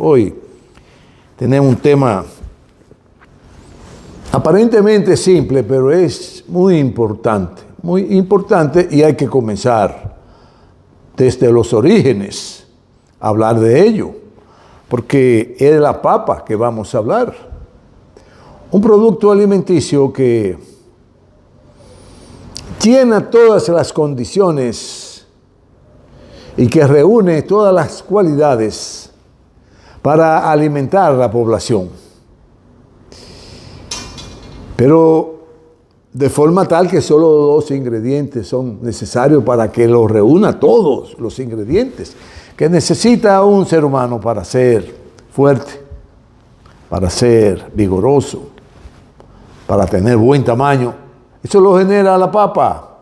Hoy tenemos un tema aparentemente simple, pero es muy importante y hay que comenzar desde los orígenes a hablar de ello, porque es de la papa que vamos a hablar. Un producto alimenticio que llena todas las condiciones y que reúne todas las cualidades para alimentar a la población, pero de forma tal que solo 2 ingredientes son necesarios para que lo reúna todos los ingredientes que necesita un ser humano para ser fuerte, para ser vigoroso, para tener buen tamaño. Eso lo genera la papa.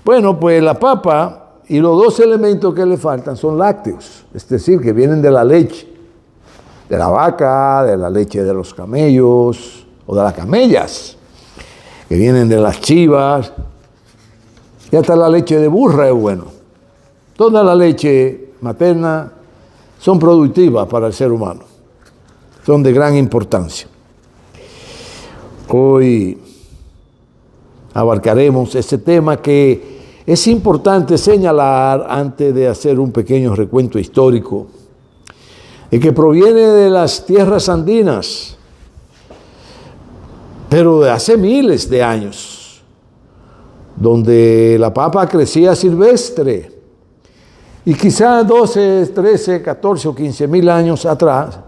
Bueno, pues la papa y los 2 elementos que le faltan son lácteos, es decir, que vienen de la leche, de la vaca, de la leche de los camellos o de las camellas, que vienen de las chivas, y hasta la leche de burra es bueno. Toda la leche materna son productivas para el ser humano, son de gran importancia. Hoy abarcaremos ese tema que es importante señalar antes de hacer un pequeño recuento histórico, y que proviene de las tierras andinas, pero de hace miles de años, donde la papa crecía silvestre, y quizá 12, 13, 14 o 15 mil años atrás,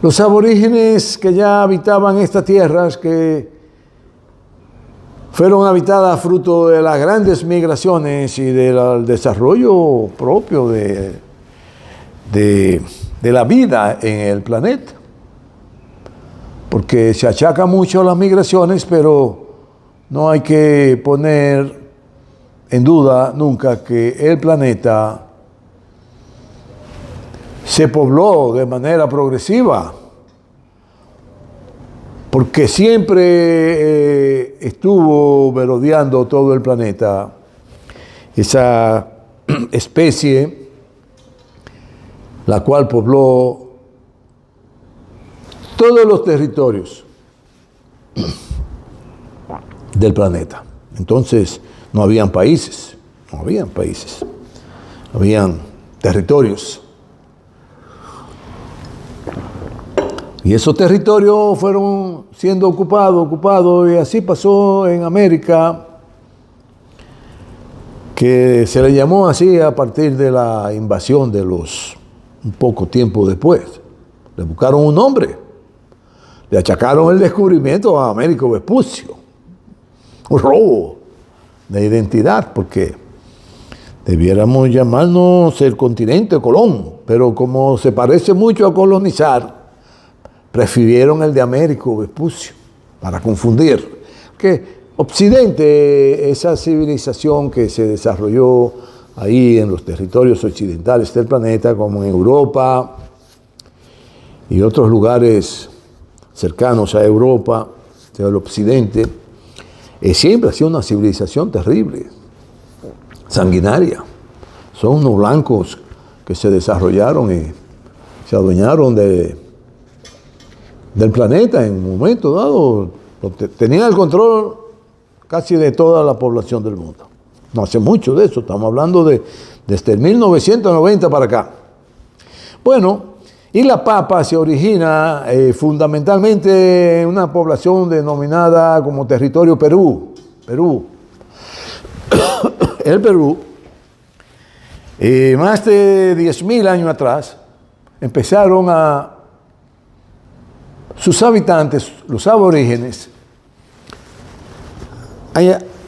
los aborígenes que ya habitaban estas tierras, que fueron habitadas fruto de las grandes migraciones y del desarrollo propio de la vida en el planeta, porque se achaca mucho a las migraciones, pero no hay que poner en duda nunca que el planeta se pobló de manera progresiva, porque siempre estuvo merodeando todo el planeta esa especie la cual pobló todos los territorios del planeta. Entonces no habían países, habían territorios. Y esos territorios fueron siendo ocupados, y así pasó en América, que se le llamó así a partir de la invasión de un poco tiempo después. Le buscaron un nombre, le achacaron el descubrimiento a Américo Vespucio, un robo de identidad, porque debiéramos llamarnos el continente Colón, pero como se parece mucho a colonizar, prefirieron el de Américo Vespucio para confundir. Que Occidente, esa civilización que se desarrolló ahí en los territorios occidentales del planeta, como en Europa y otros lugares cercanos a Europa, el occidente, siempre ha sido una civilización terrible, sanguinaria. Son unos blancos que se desarrollaron y se adueñaron del planeta en un momento dado. Tenían el control casi de toda la población del mundo. No hace mucho de eso, estamos hablando desde el 1990 para acá. Bueno, y la papa se origina fundamentalmente en una población denominada como territorio Perú. El Perú, más de 10.000 años atrás, empezaron sus habitantes, los aborígenes,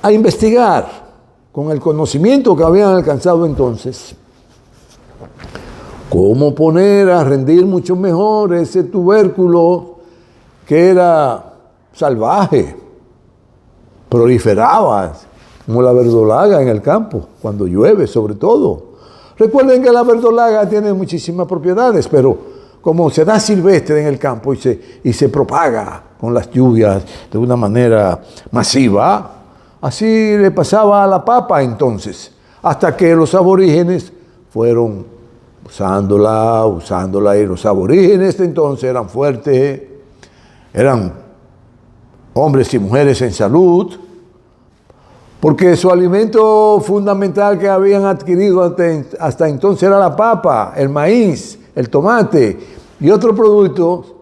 a investigar con el conocimiento que habían alcanzado entonces, cómo poner a rendir mucho mejor ese tubérculo que era salvaje, proliferaba, como la verdolaga en el campo, cuando llueve sobre todo. Recuerden que la verdolaga tiene muchísimas propiedades, pero como se da silvestre en el campo y se propaga con las lluvias de una manera masiva, así le pasaba a la papa entonces, hasta que los aborígenes fueron usándola, y los aborígenes de entonces eran fuertes, eran hombres y mujeres en salud, porque su alimento fundamental que habían adquirido hasta entonces era la papa, el maíz, el tomate y otros productos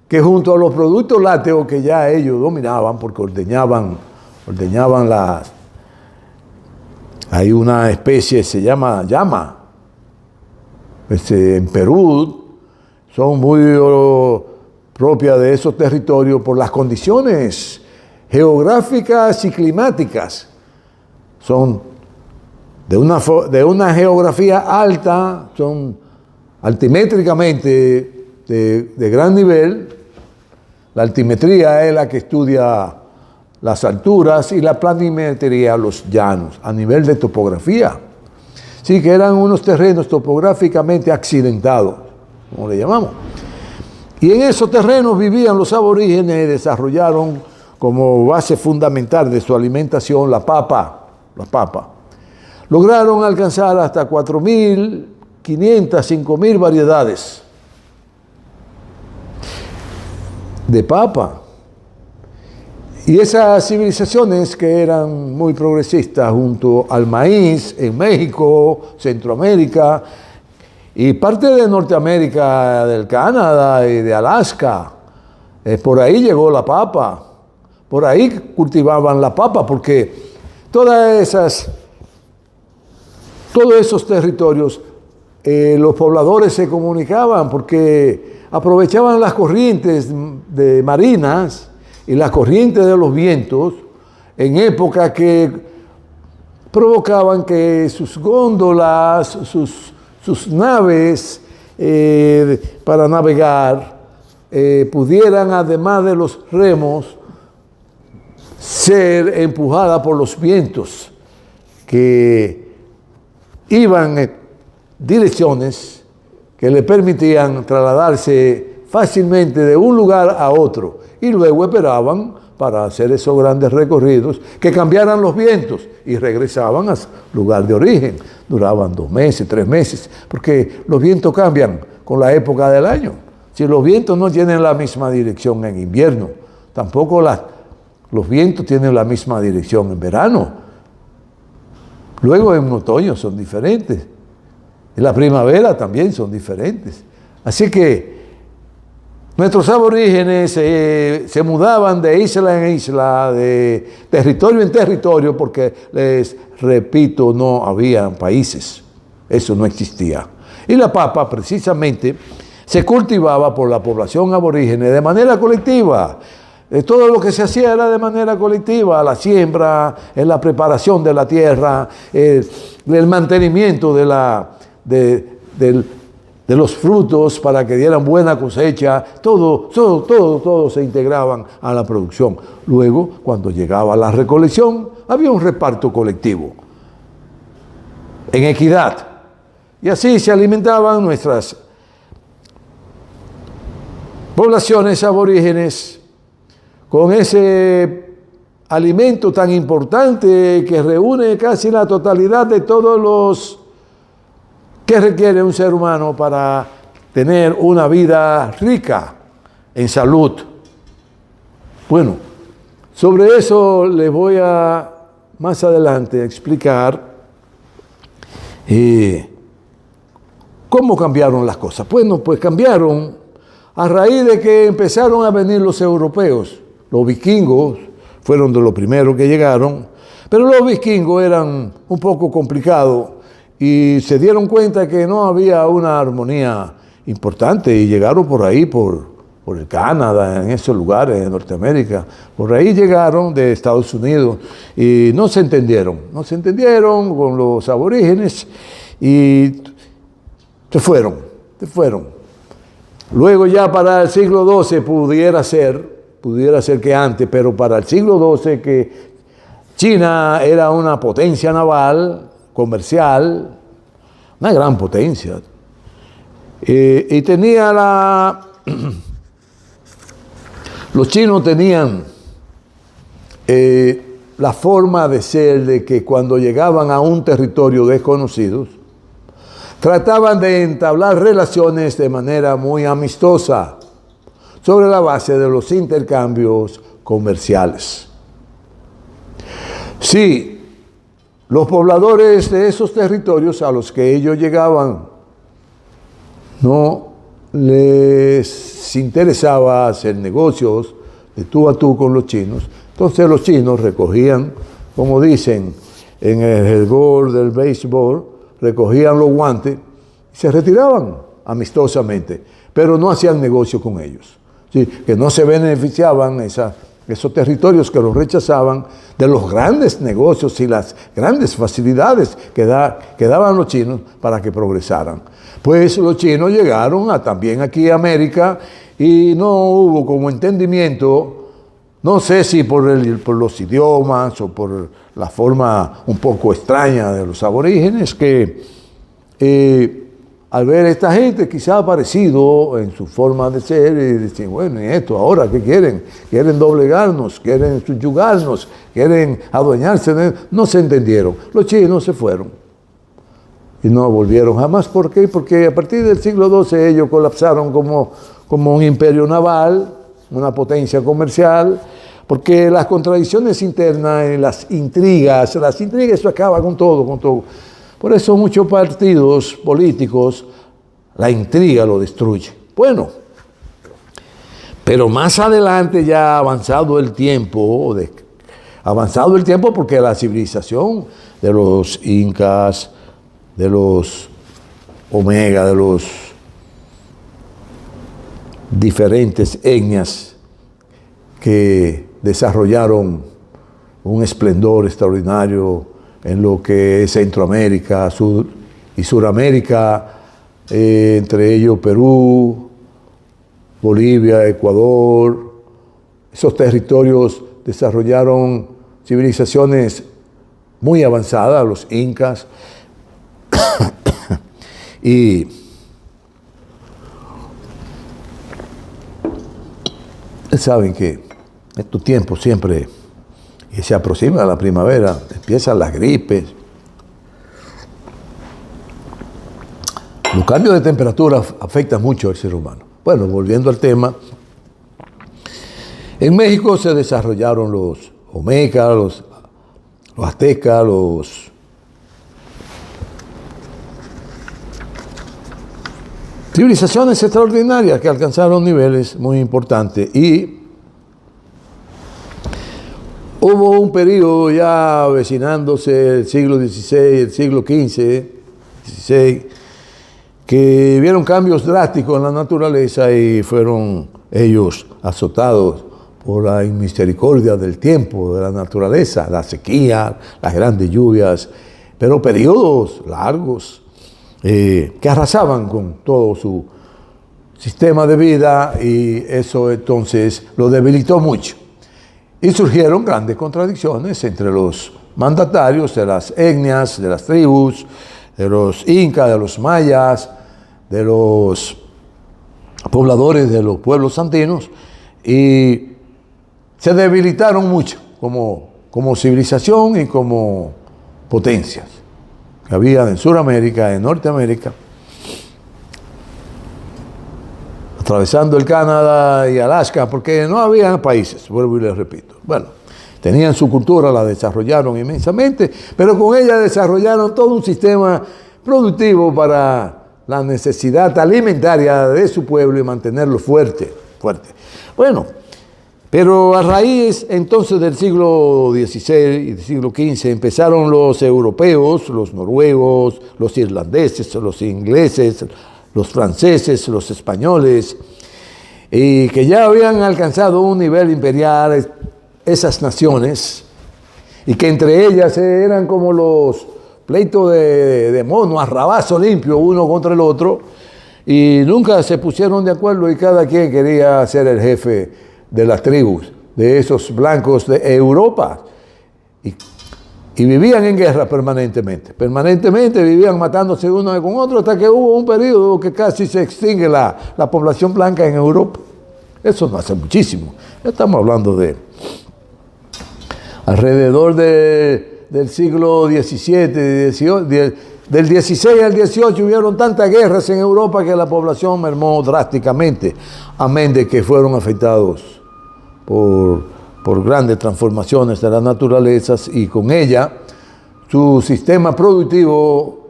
que junto a los productos lácteos que ya ellos dominaban, porque ordeñaban las... Hay una especie, se llama llama, en Perú, son muy propias de esos territorios por las condiciones geográficas y climáticas. Son de una geografía alta, son altimétricamente de gran nivel. La altimetría es la que estudia las alturas y la planimetría los llanos, a nivel de topografía. Sí, que eran unos terrenos topográficamente accidentados, como le llamamos. Y en esos terrenos vivían los aborígenes y desarrollaron como base fundamental de su alimentación la papa. Lograron alcanzar hasta 4.500, 5.000 variedades de papa. Y esas civilizaciones que eran muy progresistas junto al maíz en México, Centroamérica y parte de Norteamérica, del Canadá y de Alaska, por ahí llegó la papa. Por ahí cultivaban la papa porque todos esos territorios, los pobladores se comunicaban porque aprovechaban las corrientes de marinas y las corrientes de los vientos en época que provocaban que sus góndolas, sus naves para navegar pudieran, además de los remos, ser empujadas por los vientos que iban en direcciones que le permitían trasladarse fácilmente de un lugar a otro, y luego esperaban para hacer esos grandes recorridos que cambiaran los vientos y regresaban a su lugar de origen. Duraban 2 meses, 3 meses, porque los vientos cambian con la época del año. Si los vientos no tienen la misma dirección en invierno, tampoco los vientos tienen la misma dirección en verano. Luego en otoño son diferentes. En la primavera también son diferentes. Así que nuestros aborígenes se mudaban de isla en isla, de territorio en territorio, porque, les repito, no había países. Eso no existía. Y la papa, precisamente, se cultivaba por la población aborígene de manera colectiva. Todo lo que se hacía era de manera colectiva, la siembra, la preparación de la tierra, el mantenimiento de los frutos para que dieran buena cosecha, todo se integraban a la producción. Luego, cuando llegaba la recolección, había un reparto colectivo, en equidad. Y así se alimentaban nuestras poblaciones aborígenes con ese alimento tan importante que reúne casi la totalidad de todos los que requiere un ser humano para tener una vida rica en salud. Bueno, sobre eso les voy a más adelante explicar cómo cambiaron las cosas. Bueno, pues cambiaron a raíz de que empezaron a venir los europeos. Los vikingos fueron de los primeros que llegaron, pero los vikingos eran un poco complicados y se dieron cuenta que no había una armonía importante y llegaron por ahí, por el Canadá, en esos lugares de Norteamérica. Por ahí llegaron de Estados Unidos y no se entendieron con los aborígenes y se fueron. Luego ya para el siglo XII pudiera ser que antes, pero para el siglo XII que China era una potencia naval, comercial, una gran potencia, y tenía los chinos tenían la forma de ser de que cuando llegaban a un territorio desconocido, trataban de entablar relaciones de manera muy amistosa sobre la base de los intercambios comerciales. Sí, los pobladores de esos territorios a los que ellos llegaban no les interesaba hacer negocios de tú a tú con los chinos. Entonces los chinos recogían, como dicen en el hergor del béisbol, recogían los guantes y se retiraban amistosamente, pero no hacían negocio con ellos. ¿Sí? Que no se beneficiaban esos territorios que los rechazaban de los grandes negocios y las grandes facilidades que daban los chinos para que progresaran. Pues los chinos llegaron también aquí a América y no hubo como entendimiento, no sé si por los idiomas o por la forma un poco extraña de los aborígenes, que al ver a esta gente quizá parecido en su forma de ser y decir, bueno, ¿y esto ahora qué quieren? Quieren doblegarnos, quieren subyugarnos, quieren adueñarse de... No se entendieron. Los chinos se fueron y no volvieron jamás. ¿Por qué? Porque a partir del siglo XII ellos colapsaron como un imperio naval, una potencia comercial, porque las contradicciones internas y las intrigas, eso acaba con todo. Por eso muchos partidos políticos, la intriga lo destruye. Bueno, pero más adelante ya avanzado el tiempo porque la civilización de los incas, de los omega, de los diferentes etnias que desarrollaron un esplendor extraordinario en lo que es Centroamérica y Suramérica, entre ellos Perú, Bolivia, Ecuador. Esos territorios desarrollaron civilizaciones muy avanzadas, los incas, y saben que estos tiempos siempre... Y se aproxima la primavera, empiezan las gripes. Los cambios de temperatura afectan mucho al ser humano. Bueno, volviendo al tema, en México se desarrollaron los olmecas, los aztecas, civilizaciones extraordinarias que alcanzaron niveles muy importantes. Y hubo un periodo ya avecinándose el siglo XVI, el siglo XV, XVI, que vieron cambios drásticos en la naturaleza y fueron ellos azotados por la inmisericordia del tiempo, de la naturaleza, la sequía, las grandes lluvias, pero periodos largos que arrasaban con todo su sistema de vida y eso entonces lo debilitó mucho. Y surgieron grandes contradicciones entre los mandatarios de las etnias, de las tribus, de los incas, de los mayas, de los pobladores de los pueblos andinos, y se debilitaron mucho como civilización y como potencias que había en Sudamérica, en Norteamérica, atravesando el Canadá y Alaska, porque no había países, vuelvo y les repito. Bueno, tenían su cultura, la desarrollaron inmensamente, pero con ella desarrollaron todo un sistema productivo para la necesidad alimentaria de su pueblo y mantenerlo fuerte. Bueno, pero a raíz entonces del siglo XVI y del siglo XV empezaron los europeos, los noruegos, los irlandeses, los ingleses, los franceses, los españoles, y que ya habían alcanzado un nivel imperial esas naciones, y que entre ellas eran como los pleitos de mono, a rabazo limpio uno contra el otro, y nunca se pusieron de acuerdo y cada quien quería ser el jefe de las tribus, de esos blancos de Europa. Y vivían en guerra permanentemente vivían matándose uno con otro hasta que hubo un periodo que casi se extingue la población blanca en Europa. Eso no hace muchísimo. Ya estamos hablando de alrededor del siglo XVII, Del 16 al 18 hubieron tantas guerras en Europa que la población mermó drásticamente, amén de que fueron afectados por grandes transformaciones de las naturalezas, y con ella su sistema productivo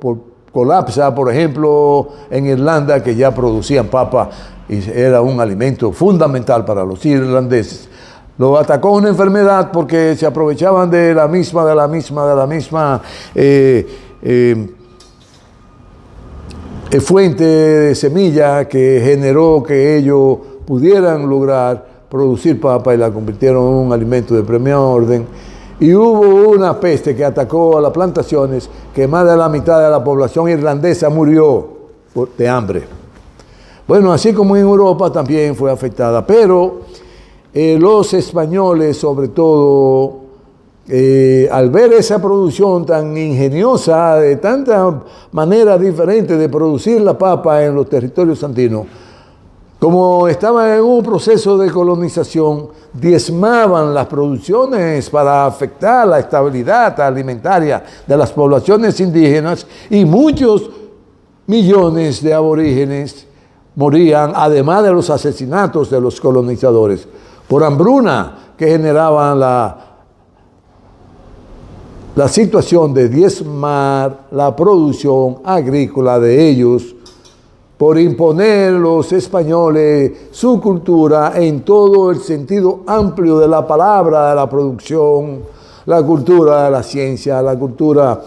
colapsa. Por ejemplo, en Irlanda, que ya producían papa y era un alimento fundamental para los irlandeses, lo atacó una enfermedad porque se aprovechaban de la misma fuente de semilla que generó que ellos pudieran lograr producir papa, y la convirtieron en un alimento de primer orden. Y hubo una peste que atacó a las plantaciones, que más de la mitad de la población irlandesa murió de hambre. Bueno, así como en Europa también fue afectada, pero los españoles, sobre todo, al ver esa producción tan ingeniosa, de tanta manera diferente de producir la papa en los territorios andinos, como estaban en un proceso de colonización, diezmaban las producciones para afectar la estabilidad alimentaria de las poblaciones indígenas, y muchos millones de aborígenes morían, además de los asesinatos de los colonizadores, por hambruna que generaban la situación de diezmar la producción agrícola de ellos, por imponer los españoles su cultura en todo el sentido amplio de la palabra, de la producción, la cultura de la ciencia, la cultura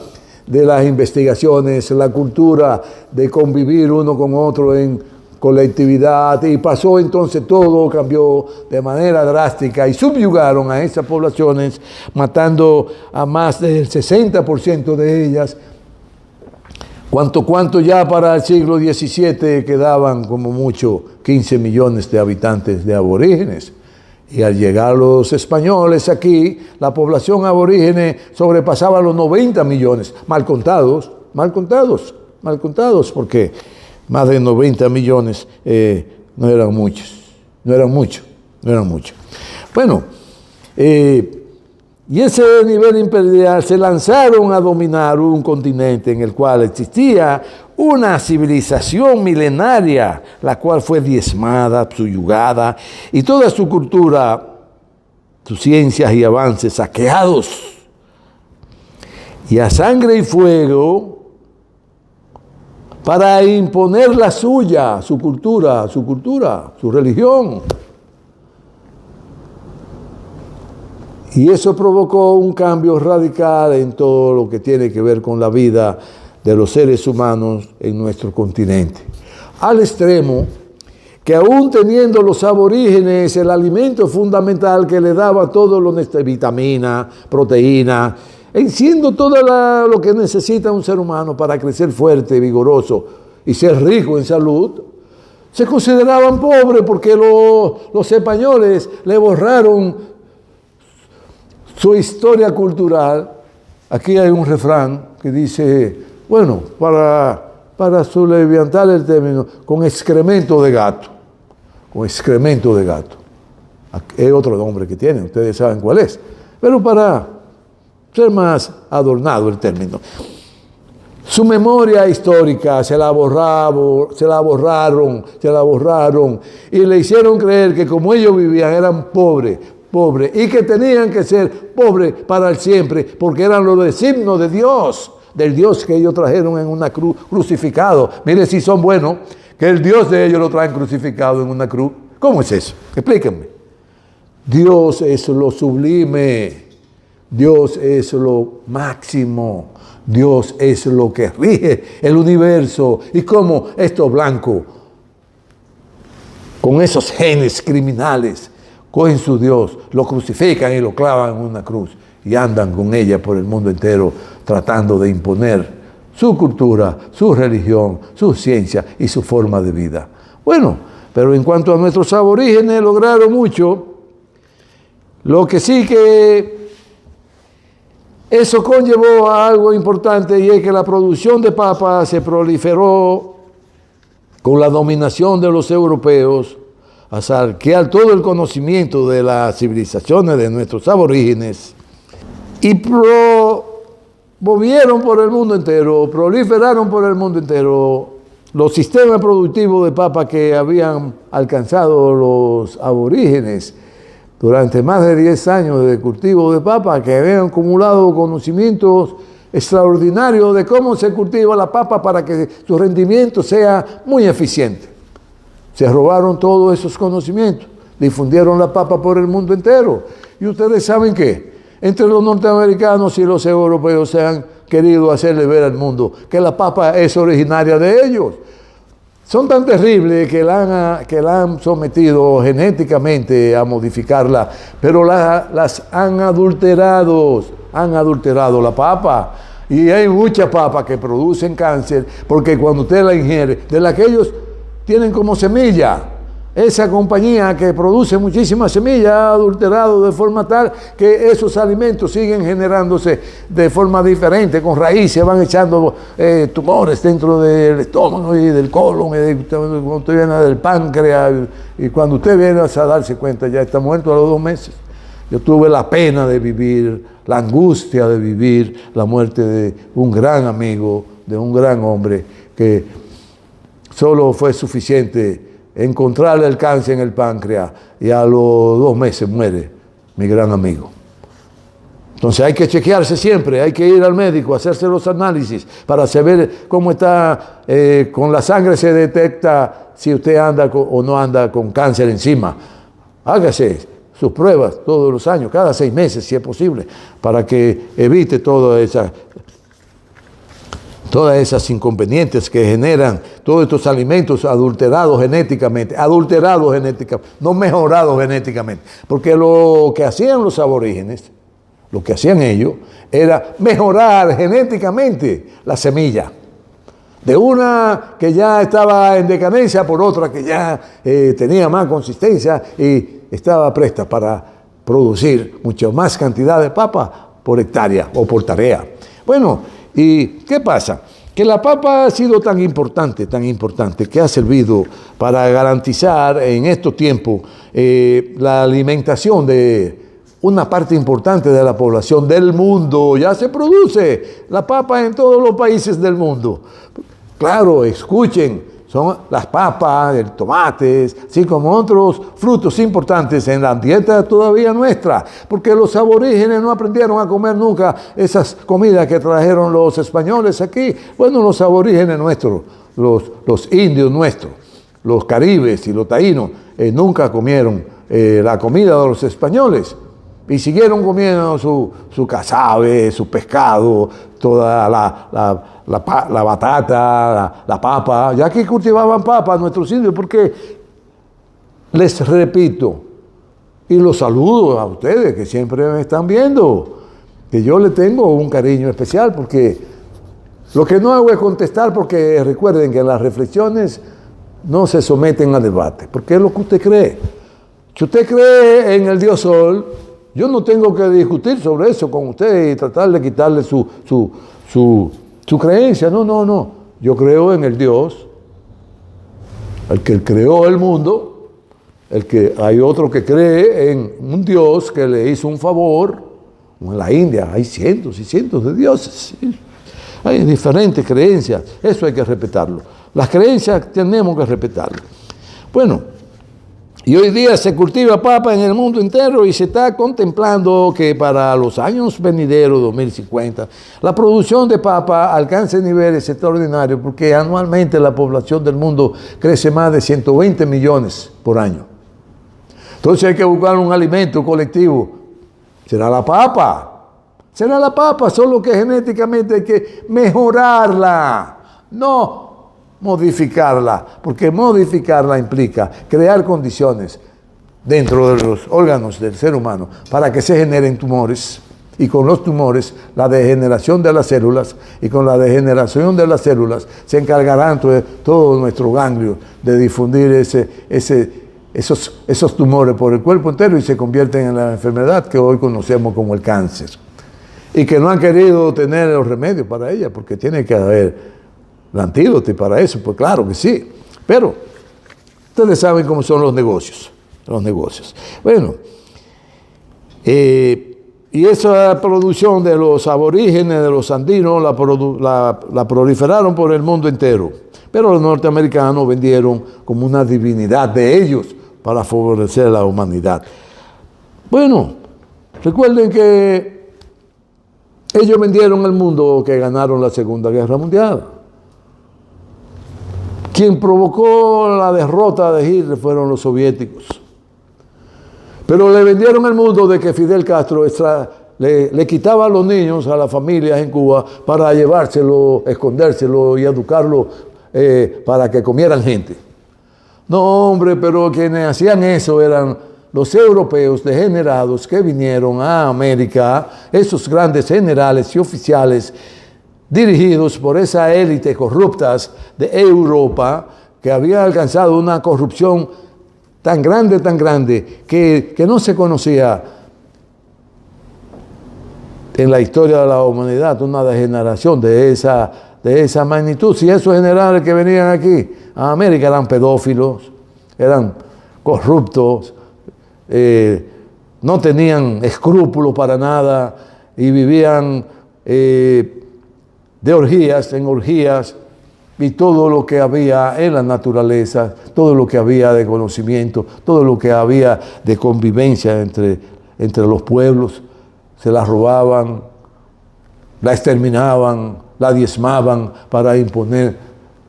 de las investigaciones, la cultura de convivir uno con otro en colectividad. Y pasó entonces, todo cambió de manera drástica y subyugaron a esas poblaciones, matando a más del 60% de ellas. Cuanto ya para el siglo XVII quedaban como mucho 15 millones de habitantes de aborígenes. Y al llegar los españoles aquí, la población aborígene sobrepasaba los 90 millones, mal contados, porque más de 90 millones no eran muchos. Bueno, y ese nivel imperial se lanzaron a dominar un continente en el cual existía una civilización milenaria, la cual fue diezmada, subyugada, y toda su cultura, sus ciencias y avances saqueados. Y a sangre y fuego, para imponer la suya, su cultura, su religión. Y eso provocó un cambio radical en todo lo que tiene que ver con la vida de los seres humanos en nuestro continente. Al extremo que, aún teniendo los aborígenes el alimento fundamental que le daba todo lo necesario, vitamina, proteína, siendo todo lo que necesita un ser humano para crecer fuerte, vigoroso y ser rico en salud, se consideraban pobres porque los españoles le borraron su historia cultural. Aquí hay un refrán que dice, bueno, para sublevantar el término, con excremento de gato. Es otro nombre que tiene, ustedes saben cuál es. Pero para ser más adornado el término. Su memoria histórica se la borraron, y le hicieron creer que como ellos vivían eran pobres, y que tenían que ser pobres para el siempre, porque eran los designios de Dios, del Dios que ellos trajeron en una cruz, crucificado. Mire si son buenos, que el Dios de ellos lo traen crucificado en una cruz. ¿Cómo es eso? Explíquenme. Dios es lo sublime, Dios es lo máximo, Dios es lo que rige el universo. Y como estos blancos, con esos genes criminales, cogen su Dios, lo crucifican y lo clavan en una cruz y andan con ella por el mundo entero tratando de imponer su cultura, su religión, su ciencia y su forma de vida. Bueno, pero en cuanto a nuestros aborígenes, lograron mucho. Lo que sí que eso conllevó a algo importante, y es que la producción de papa se proliferó con la dominación de los europeos, a saquear todo el conocimiento de las civilizaciones de nuestros aborígenes y movieron por el mundo entero, proliferaron por el mundo entero. Los sistemas productivos de papa que habían alcanzado los aborígenes durante más de 10 años de cultivo de papa, que habían acumulado conocimientos extraordinarios de cómo se cultiva la papa para que su rendimiento sea muy eficiente. Se robaron todos esos conocimientos, difundieron la papa por el mundo entero. Y ustedes saben que entre los norteamericanos y los europeos se han querido hacerle ver al mundo que la papa es originaria de ellos. Son tan terribles que la han sometido genéticamente a modificarla, pero las han adulterado la papa. Y hay muchas papas que producen cáncer, porque cuando usted la ingiere, de la que ellos tienen como semilla, esa compañía que produce muchísimas semillas ha adulterado de forma tal que esos alimentos siguen generándose de forma diferente, con raíces, van echando tumores dentro del estómago y del colon, cuando usted viene del páncreas, y cuando usted viene a darse cuenta ya está muerto a los 2 meses. Yo tuve la pena de vivir, la angustia de vivir la muerte de un gran amigo, de un gran hombre, que solo fue suficiente encontrarle el cáncer en el páncreas y a los 2 meses muere mi gran amigo. Entonces hay que chequearse siempre, hay que ir al médico, hacerse los análisis para saber cómo está, con la sangre se detecta si usted anda o no anda con cáncer encima. Hágase sus pruebas todos los años, cada 6 meses si es posible, para que evite todas esas inconvenientes que generan todos estos alimentos adulterados genéticamente, no mejorados genéticamente. Porque lo que hacían los aborígenes, lo que hacían ellos, era mejorar genéticamente la semilla. De una que ya estaba en decadencia por otra que ya tenía más consistencia y estaba presta para producir mucho más cantidad de papa por hectárea o por tarea. Bueno, ¿y qué pasa? Que la papa ha sido tan importante, que ha servido para garantizar en estos tiempos la alimentación de una parte importante de la población del mundo. Ya se produce la papa en todos los países del mundo. Claro, escuchen, son las papas, el tomate, así como otros frutos importantes en la dieta todavía nuestra, porque los aborígenes no aprendieron a comer nunca esas comidas que trajeron los españoles aquí. Bueno, los aborígenes nuestros, los indios nuestros, los caribes y los taínos, nunca comieron la comida de los españoles y siguieron comiendo su casabe, su pescado, toda la batata, la papa, ya que cultivaban papa nuestros indios, porque les repito, y los saludo a ustedes que siempre me están viendo, que yo le tengo un cariño especial, porque lo que no hago es contestar, porque recuerden que las reflexiones no se someten a debate, porque es lo que usted cree. Si usted cree en el Dios Sol, yo no tengo que discutir sobre eso con usted y tratar de quitarle su creencia. No. Yo creo en el Dios, el que creó el mundo, hay otro que cree en un Dios que le hizo un favor. En la India hay cientos y cientos de dioses. ¿Sí? Hay diferentes creencias. Eso hay que respetarlo. Las creencias tenemos que respetarlas. Bueno, y hoy día se cultiva papa en el mundo entero y se está contemplando que para los años venideros, 2050, la producción de papa alcance niveles extraordinarios, porque anualmente la población del mundo crece más de 120 millones por año. Entonces hay que buscar un alimento colectivo. Será la papa, solo que genéticamente hay que mejorarla, no modificarla, porque modificarla implica crear condiciones dentro de los órganos del ser humano para que se generen tumores, y con los tumores la degeneración de las células, y con la degeneración de las células se encargarán todo nuestro ganglio de difundir esos tumores por el cuerpo entero y se convierten en la enfermedad que hoy conocemos como el cáncer, y que no han querido tener los remedios para ella, porque tiene que haber el antídoto para eso, pues claro que sí. Pero ustedes saben cómo son los negocios. Bueno, Y esa producción de los aborígenes, de los andinos, la proliferaron por el mundo entero. Pero los norteamericanos vendieron como una divinidad de ellos para favorecer a la humanidad. Bueno, recuerden que ellos vendieron el mundo que ganaron la Segunda Guerra Mundial. Quien provocó la derrota de Hitler fueron los soviéticos. Pero le vendieron el mundo de que Fidel Castro le quitaba a los niños, a las familias en Cuba, para llevárselo, escondérselo y educarlo para que comieran gente. No, hombre, pero quienes hacían eso eran los europeos degenerados que vinieron a América, esos grandes generales y oficiales dirigidos por esa élite corruptas de Europa que había alcanzado una corrupción tan grande, que no se conocía en la historia de la humanidad, una degeneración de esa magnitud. Si esos generales que venían aquí a América eran pedófilos, eran corruptos, no tenían escrúpulos para nada y vivían de orgías en orgías, y todo lo que había en la naturaleza, todo lo que había de conocimiento, todo lo que había de convivencia entre los pueblos, se la robaban, la exterminaban, la diezmaban para imponer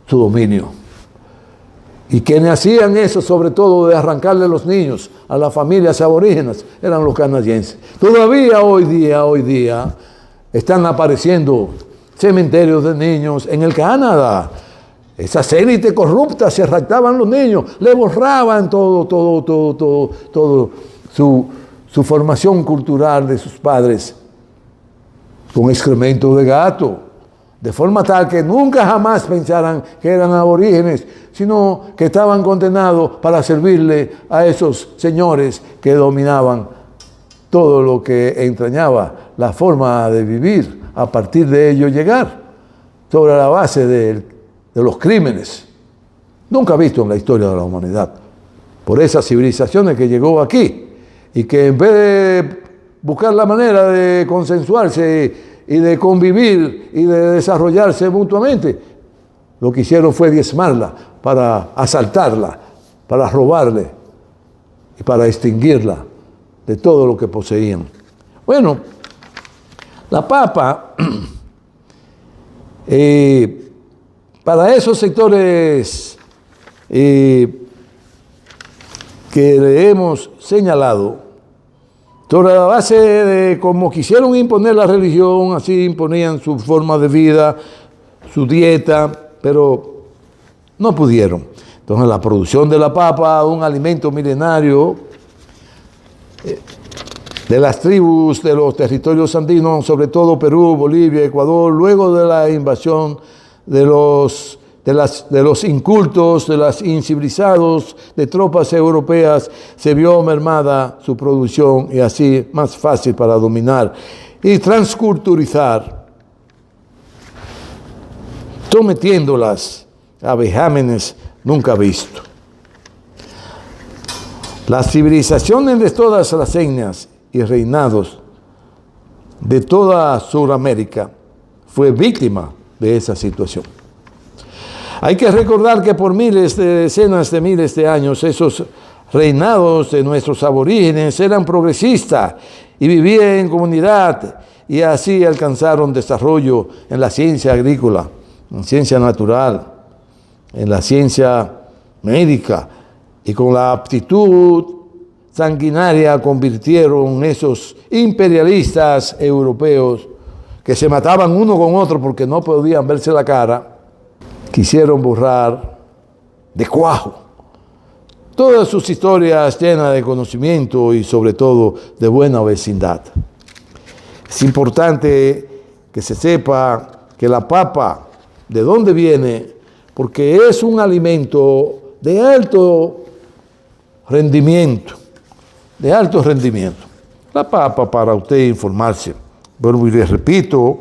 su dominio. Y quienes hacían eso, sobre todo de arrancarle los niños a las familias aborígenes, eran los canadienses. Todavía hoy día, están apareciendo cementerios de niños en el Canadá. Esas élites corruptas se raptaban los niños, le borraban todo su formación cultural de sus padres con excremento de gato, de forma tal que nunca jamás pensaran que eran aborígenes, sino que estaban condenados para servirle a esos señores que dominaban todo lo que entrañaba la forma de vivir, a partir de ello llegar sobre la base de los crímenes nunca visto en la historia de la humanidad por esas civilizaciones que llegó aquí y que en vez de buscar la manera de consensuarse y de convivir y de desarrollarse mutuamente, lo que hicieron fue diezmarla, para asaltarla, para robarle y para extinguirla de todo lo que poseían. Bueno, la papa, para esos sectores que le hemos señalado, sobre la base de cómo quisieron imponer la religión, así imponían su forma de vida, su dieta, pero no pudieron. Entonces la producción de la papa, un alimento milenario, de las tribus de los territorios andinos, sobre todo Perú, Bolivia, Ecuador, luego de la invasión de los incultos, de los incivilizados, de tropas europeas, se vio mermada su producción y así más fácil para dominar y transculturizar, sometiéndolas a vejámenes nunca vistos. Las civilizaciones de todas las etnias y reinados de toda Sudamérica fue víctima de esa situación. Hay que recordar que por decenas de miles de años esos reinados de nuestros aborígenes eran progresistas y vivían en comunidad y así alcanzaron desarrollo en la ciencia agrícola, en ciencia natural, en la ciencia médica, y con la aptitud sanguinaria convirtieron esos imperialistas europeos que se mataban uno con otro porque no podían verse la cara, quisieron borrar de cuajo todas sus historias llenas de conocimiento y sobre todo de buena vecindad. Es importante que se sepa que la papa, ¿de dónde viene? Porque es un alimento de alto rendimiento, La papa, para usted informarse, bueno, y les repito,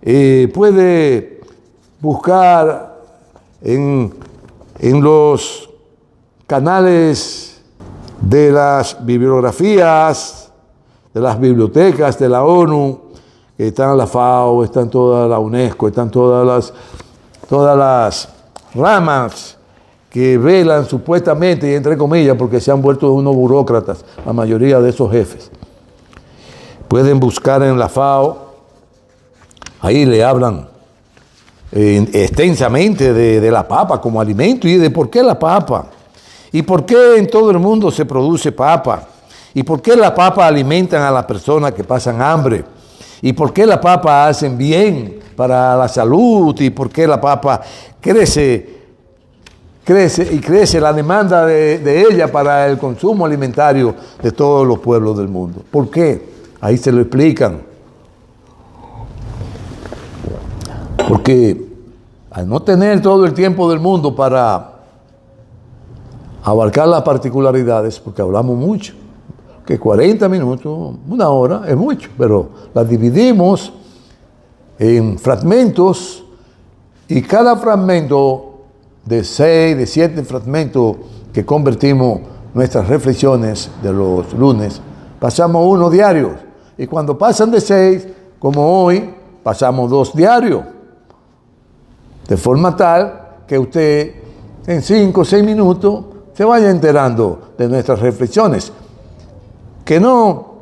puede buscar en los canales de las bibliografías de las bibliotecas de la ONU, están la FAO, están toda la UNESCO, están todas las ramas que velan supuestamente, y entre comillas, porque se han vuelto unos burócratas, la mayoría de esos jefes. Pueden buscar en la FAO, ahí le hablan extensamente de la papa como alimento y de por qué la papa, y por qué en todo el mundo se produce papa, y por qué la papa alimentan a las personas que pasan hambre, y por qué la papa hacen bien para la salud, y por qué la papa crece la demanda de ella para el consumo alimentario de todos los pueblos del mundo. ¿Por qué? Ahí se lo explican. Porque al no tener todo el tiempo del mundo para abarcar las particularidades, porque hablamos mucho, que 40 minutos, una hora es mucho, pero las dividimos en fragmentos y cada fragmento de 6, de 7 fragmentos que convertimos nuestras reflexiones de los lunes, pasamos uno diario. Y cuando pasan de 6, como hoy, pasamos 2 diarios. De forma tal que usted en 5 o 6 minutos se vaya enterando de nuestras reflexiones. Que no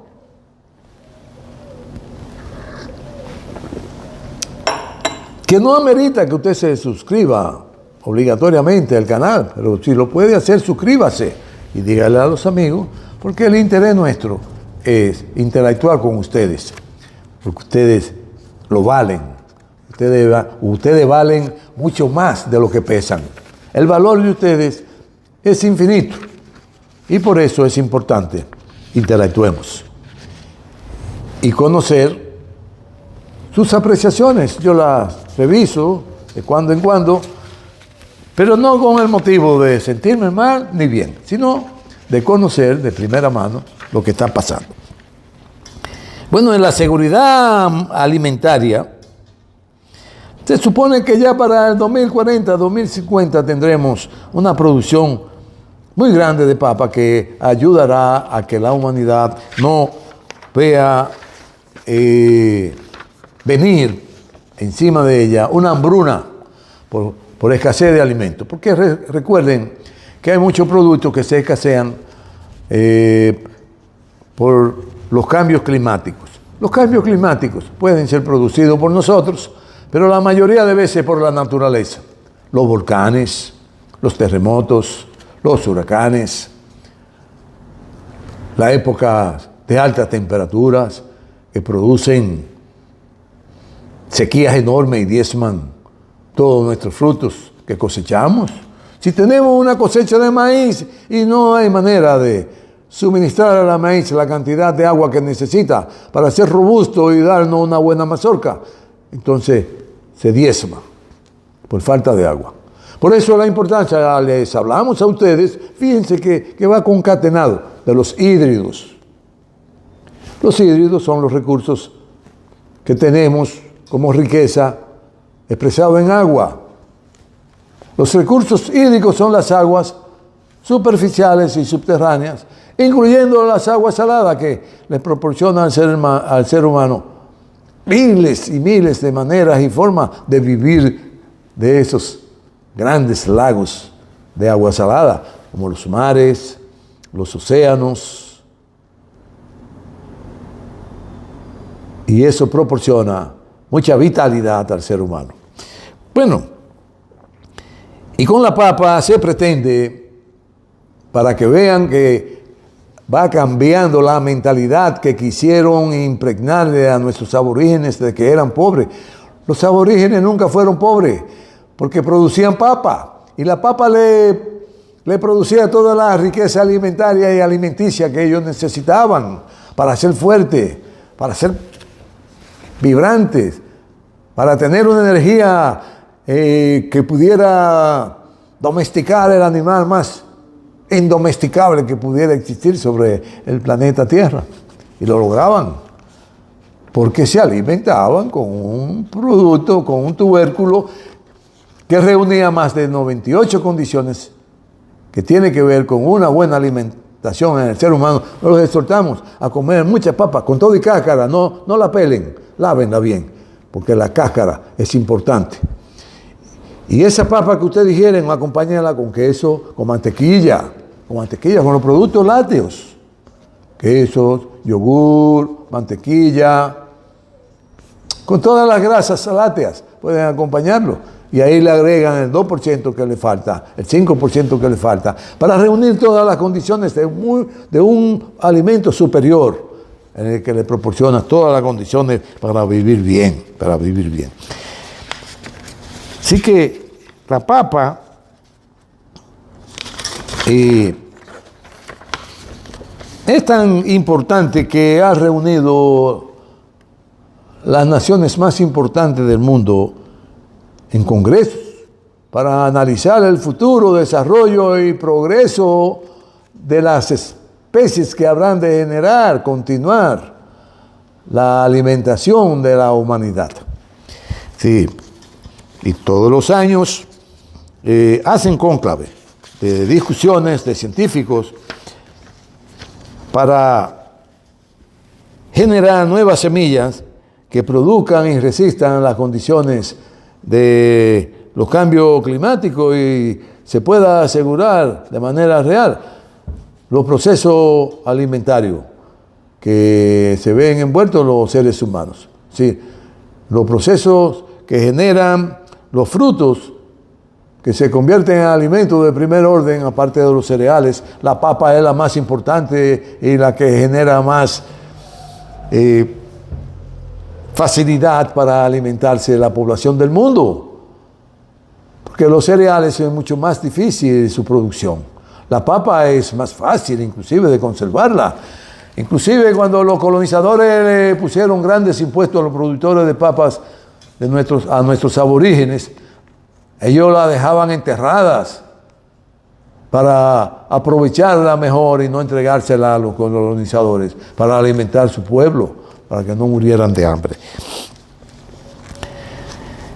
amerita que usted se suscriba obligatoriamente al canal, pero si lo puede hacer, suscríbase y dígale a los amigos, porque el interés nuestro es interactuar con ustedes, porque ustedes lo valen, ustedes valen mucho más de lo que pesan. El valor de ustedes es infinito y por eso es importante interactuemos y conocer sus apreciaciones. Yo las reviso de cuando en cuando, pero no con el motivo de sentirme mal ni bien, sino de conocer de primera mano lo que está pasando. Bueno, en la seguridad alimentaria, se supone que ya para el 2040, 2050 tendremos una producción muy grande de papa que ayudará a que la humanidad no vea venir encima de ella una hambruna por escasez de alimentos. Porque recuerden que hay muchos productos que se escasean por los cambios climáticos. Los cambios climáticos pueden ser producidos por nosotros, pero la mayoría de veces por la naturaleza. Los volcanes, los terremotos, los huracanes, la época de altas temperaturas que producen sequías enormes y diezman todos nuestros frutos que cosechamos. Si tenemos una cosecha de maíz y no hay manera de suministrar a la maíz la cantidad de agua que necesita para ser robusto y darnos una buena mazorca, entonces se diezma por falta de agua. Por eso la importancia, les hablamos a ustedes, fíjense que va concatenado de los hídridos. Los hídridos son los recursos que tenemos como riqueza expresado en agua. Los recursos hídricos son las aguas superficiales y subterráneas, incluyendo las aguas saladas que le proporcionan al ser humano miles y miles de maneras y formas de vivir de esos grandes lagos de agua salada, como los mares, los océanos. Y eso proporciona mucha vitalidad al ser humano. Bueno, y con la papa se pretende, para que vean que va cambiando la mentalidad que quisieron impregnarle a nuestros aborígenes de que eran pobres. Los aborígenes nunca fueron pobres, porque producían papa, y la papa le producía toda la riqueza alimentaria y alimenticia que ellos necesitaban para ser fuertes, para ser vibrantes, para tener una energía que pudiera domesticar el animal más indomesticable que pudiera existir sobre el planeta Tierra. Y lo lograban, porque se alimentaban con un producto, con un tubérculo que reunía más de 98 condiciones que tiene que ver con una buena alimentación en el ser humano, los exhortamos a comer mucha papa, con todo y cáscara, no la pelen, lávenla bien, porque la cáscara es importante. Y esa papa que ustedes digieren, acompáñenla con queso, con mantequilla, con los productos lácteos, quesos, yogur, mantequilla, con todas las grasas lácteas, pueden acompañarlo. Y ahí le agregan el 2% que le falta, el 5% que le falta, para reunir todas las condiciones de un alimento superior, en el que le proporciona todas las condiciones para vivir bien, Así que la papa es tan importante que ha reunido las naciones más importantes del mundo en congresos para analizar el futuro, desarrollo y progreso de las especies que habrán de continuar la alimentación de la humanidad. Sí, y todos los años hacen cónclave de discusiones de científicos para generar nuevas semillas que produzcan y resistan las condiciones de los cambios climáticos y se pueda asegurar de manera real los procesos alimentarios que se ven envueltos los seres humanos. Sí, los procesos que generan los frutos que se convierten en alimentos de primer orden, aparte de los cereales. La papa es la más importante y la que genera más facilidad para alimentarse la población del mundo, porque los cereales es mucho más difícil su producción. La papa es más fácil inclusive de conservarla. Inclusive cuando los colonizadores le pusieron grandes impuestos a los productores de papas a nuestros aborígenes, ellos la dejaban enterradas para aprovecharla mejor y no entregársela a los colonizadores, para alimentar su pueblo, para que no murieran de hambre.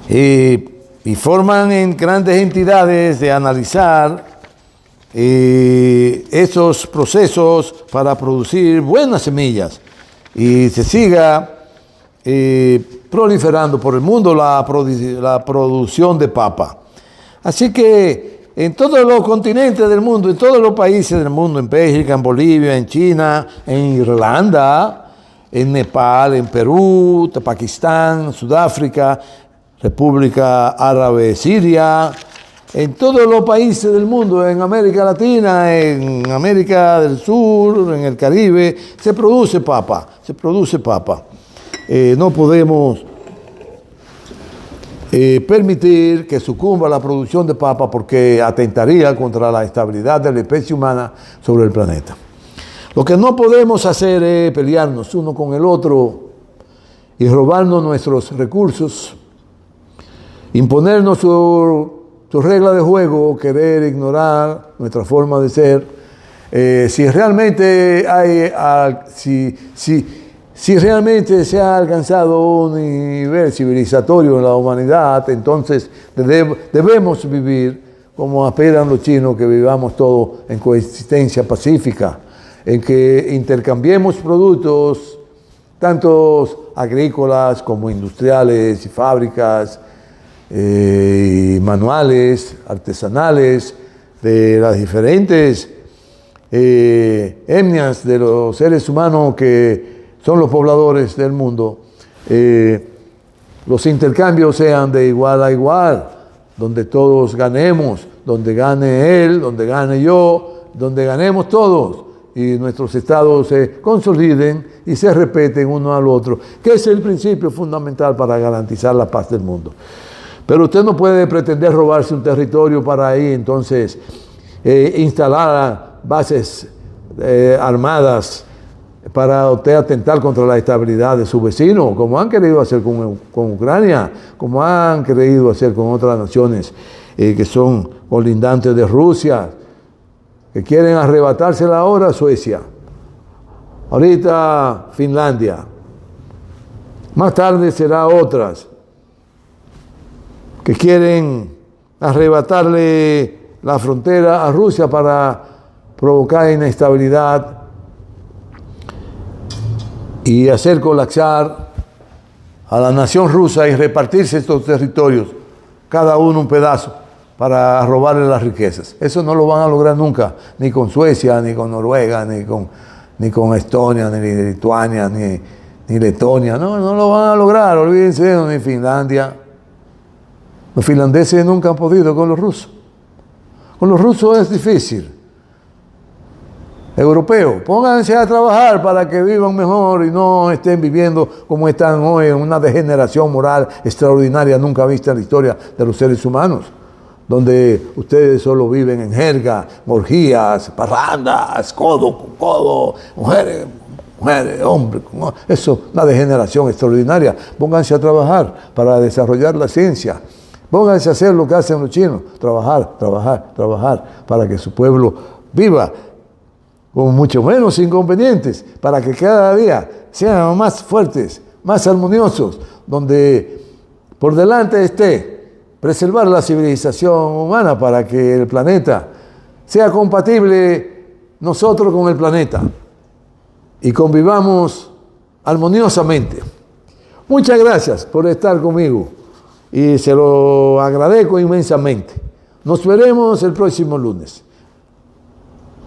Y forman en grandes entidades de analizar esos procesos para producir buenas semillas y se siga proliferando por el mundo la producción de papa. Así que en todos los continentes del mundo, en todos los países del mundo, en Bélgica, en Bolivia, en China, en Irlanda, en Nepal, en Perú, Pakistán, Sudáfrica, República Árabe Siria, en todos los países del mundo, en América Latina, en América del Sur, en el Caribe, se produce papa. No podemos permitir que sucumba la producción de papa porque atentaría contra la estabilidad de la especie humana sobre el planeta. Lo que no podemos hacer es pelearnos uno con el otro y robarnos nuestros recursos, imponernos su regla de juego, querer ignorar nuestra forma de ser. Si realmente se ha alcanzado un nivel civilizatorio en la humanidad, entonces debemos vivir como aspiran los chinos, que vivamos todos en coexistencia pacífica, en que intercambiemos productos, tanto agrícolas como industriales y fábricas, y manuales, artesanales, de las diferentes etnias de los seres humanos que son los pobladores del mundo. Los intercambios sean de igual a igual, donde todos ganemos, donde gane él, donde gane yo, donde ganemos todos y nuestros estados se consoliden y se respeten uno al otro, que es el principio fundamental para garantizar la paz del mundo. Pero usted no puede pretender robarse un territorio para ahí entonces instalar bases armadas para usted atentar contra la estabilidad de su vecino, como han querido hacer con Ucrania, como han querido hacer con otras naciones que son colindantes de Rusia, que quieren arrebatársela ahora a Suecia, ahorita Finlandia, más tarde será otras, que quieren arrebatarle la frontera a Rusia para provocar inestabilidad y hacer colapsar a la nación rusa y repartirse estos territorios, cada uno un pedazo, para robarle las riquezas. Eso no lo van a lograr nunca, ni con Suecia, ni con Noruega, ni con Estonia, ni Lituania, ni Letonia. No lo van a lograr, olvídense, ni Finlandia. Los finlandeses nunca han podido con los rusos. Con los rusos es difícil. Europeos, pónganse a trabajar para que vivan mejor y no estén viviendo como están hoy, en una degeneración moral extraordinaria, nunca vista en la historia de los seres humanos, donde ustedes solo viven en jerga, orgías, parrandas, codo con codo, mujeres, hombres. Eso, una degeneración extraordinaria. Pónganse a trabajar para desarrollar la ciencia. Pónganse a hacer lo que hacen los chinos, trabajar, para que su pueblo viva con mucho menos inconvenientes, para que cada día sean más fuertes, más armoniosos, donde por delante esté preservar la civilización humana para que el planeta sea compatible nosotros con el planeta y convivamos armoniosamente. Muchas gracias por estar conmigo y se lo agradezco inmensamente. Nos veremos el próximo lunes.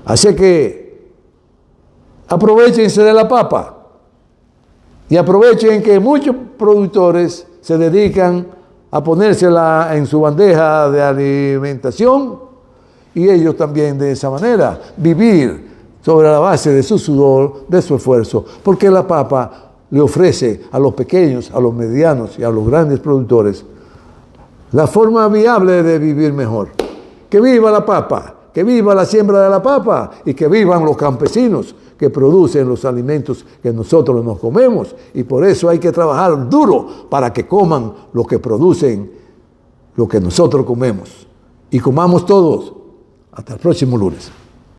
Así que aprovéchense de la papa y aprovechen que muchos productores se dedican a ponérsela en su bandeja de alimentación y ellos también de esa manera vivir sobre la base de su sudor, de su esfuerzo, porque la papa le ofrece a los pequeños, a los medianos y a los grandes productores la forma viable de vivir mejor. Que viva la papa, que viva la siembra de la papa y que vivan los campesinos que producen los alimentos que nosotros nos comemos, y por eso hay que trabajar duro para que coman lo que producen, lo que nosotros comemos, y comamos todos. Hasta el próximo lunes.